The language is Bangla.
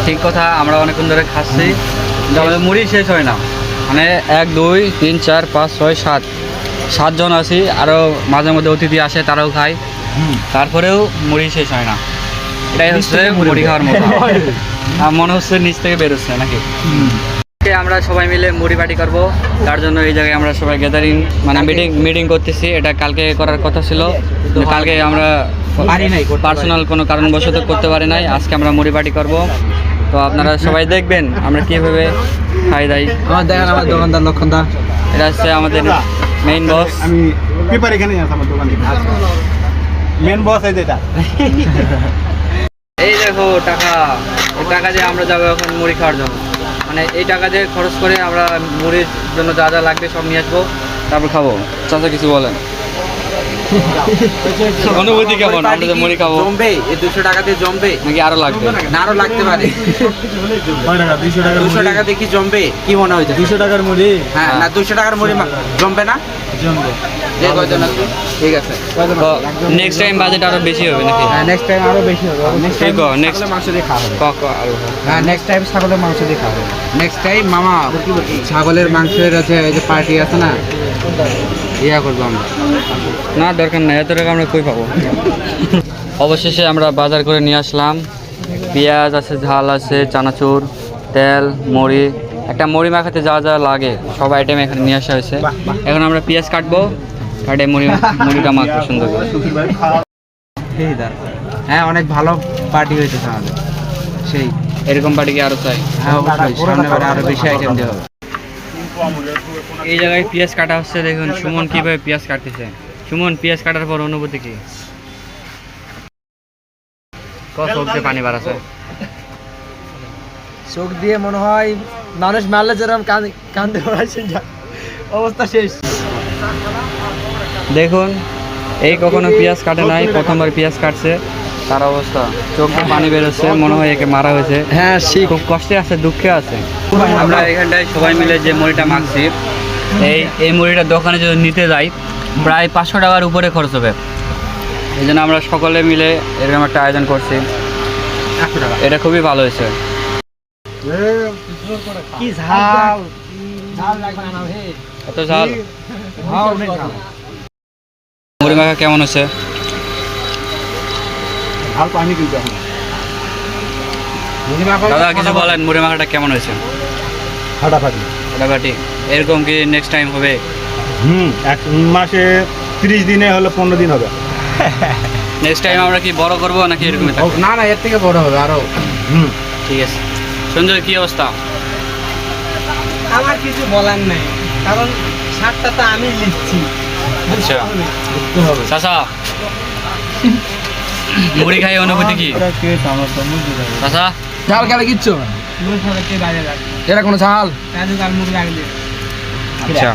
ঠিক কথা, আমরা অনেকক্ষণ ধরে খাচ্ছি, আমাদের মুড়ি শেষ হয় না। মানে 1 2 3 4 5 6 7 7জন আছি, আরও মাঝে মধ্যে অতিথি আসে, তারাও খায়, তারপরেও মুড়ি শেষ হয় না। এটাই হচ্ছে মুড়ি খাওয়ার মতো। মনে হচ্ছে নিচ থেকে বেরোচ্ছে নাকি। আমরা সবাই মিলে মুড়ি পার্টি করবো, তার জন্য এই জায়গায় আমরা সবাই গ্যাদারিং, মানে মিটিং করতেছি। এটা কালকে করার কথা ছিল, কালকে আমরা পার্সোনাল কোনো কারণবশত করতে পারি নাই। আজকে আমরা মুড়ি পার্টি করব, তো আপনারা সবাই দেখবেন আমরা কীভাবে খাই দাই। দেখেন আমার দোকানদার লক্ষণদা, এটা হচ্ছে আমাদের মেইন বস। আমি পেপার এখানে আছে আমার দোকানে, মেইন বস এই যেটা। এই দেখো টাকা, এই টাকা দিয়ে আমরা যাবো এখন মুড়ি খাওয়ার জন্য। মানে এই টাকা দিয়ে খরচ করে আমরা মুড়ির জন্য যা যা লাগবে সব নিয়ে আসবো, তারপর খাবো। চাচা কিছু বলেন, অনুভূতি কেমন? আমরা যে মুড়ি খাবো, জমবে এই 200 টাকা দিয়ে জমবে নাকি আরো লাগবে? না আরো লাগতে পারে। 200 টাকা দিয়ে কি জমবে? কি মনে হয় 200 টাকার মুড়ি? হ্যাঁ না 200 টাকার মুড়ি জমবে না? জমবে। ঠিক আছে, নেক্সট টাইম বাজেট আরো বেশি হবে নাকি? হ্যাঁ নেক্সট টাইম আরো বেশি হবে। নেক্সট মাংস দিয়ে খাওয়া হবে। হ্যাঁ, নেক্সট টাইম ছাগলের মাংস দিয়ে খাওয়া হবে। নেক্সট টাইম মামা ছাগলের মাংসের আছে, এই যে পার্টি আছে না, ইয়া করবো আমরা। না দরকার নাই, এত টাকা আমরা কই পাবো। অবশেষে আমরা বাজার করে নিয়ে আসলাম। পেঁয়াজ আছে, ঝাল আছে, চানাচুর, তেল, মুড়ি, একটা মুড়ি মাখাতে যা যা লাগে সব আইটেম এখানে নিয়ে আসা হয়েছে। এখন আমরা পেঁয়াজ কাটবো, কাটে মুড়িটা মাখবো সুন্দর করে। হ্যাঁ অনেক ভালো পার্টি হয়েছে আমাদের, সেই এরকম পার্টি কি আরো চাই? হ্যাঁ অবশ্যই, সামনেবারে আরো বেশি আইটেম দেওয়া হবে। এই জায়গায় পেঁয়াজ কাটা হচ্ছে, দেখুন সুমন কিভাবে পেঁয়াজ কাটতেছে। সুমন, পেঁয়াজ কাটার পর অনুভূতি কি? চোখ দিয়ে পানি বাড়াচ্ছে। চোখ দিয়ে মনে হয় মানুষ মারলে যেরকম কান্দে অবস্থা শেষ। দেখুন, এই কখনো পেঁয়াজ কাটে নাই, প্রথমবার পেঁয়াজ কাটছে, তার অবস্থা চোখ দিয়ে পানি বেরোচ্ছে, মনে হয় একে মারা হয়েছে। হ্যাঁ খুব কষ্টে আছে, দুঃখে আছে। আমরা এখানটায় সবাই মিলে যে মুড়িটা মাখছি, এই মুড়িটা দোকানে যদি নিতে যাই প্রায় 500 টাকার উপরে খরচ হবে। এই জন্য আমরা সকলে মিলে এরকম একটা আয়োজন করছি। এটা খুবই ভালো হয়েছে। কি ঝাল, এত ঝাল। মুড়ি মাখা কেমন হচ্ছে? ঝাল পানি কিন্তু এখন। দাদা কিছু বলেন, মুড়ি মাখাটা কেমন হয়েছে? ফাটাফাটি। ফাটাফাটি। এরকম কি নেক্সট টাইম হবে? 1 মাসে 30 দিনে হলে 15 দিন হবে। নেক্সট টাইম আমরা কি বড় করবো নাকি এরকমই থাকবে? না না এর থেকে বড় হবে আরো। ঠিক আছে। সঞ্জয় কি অবস্থা? আমার কিছু বলার নাই, কারণ শার্টটা তো আমি লিখছি। আচ্ছা চাচা, মুড়ি খাই অনুভূতি কি? চাচা ঝাল খেলে কিচ্ছু এরা কোনো ঝাল। আচ্ছা।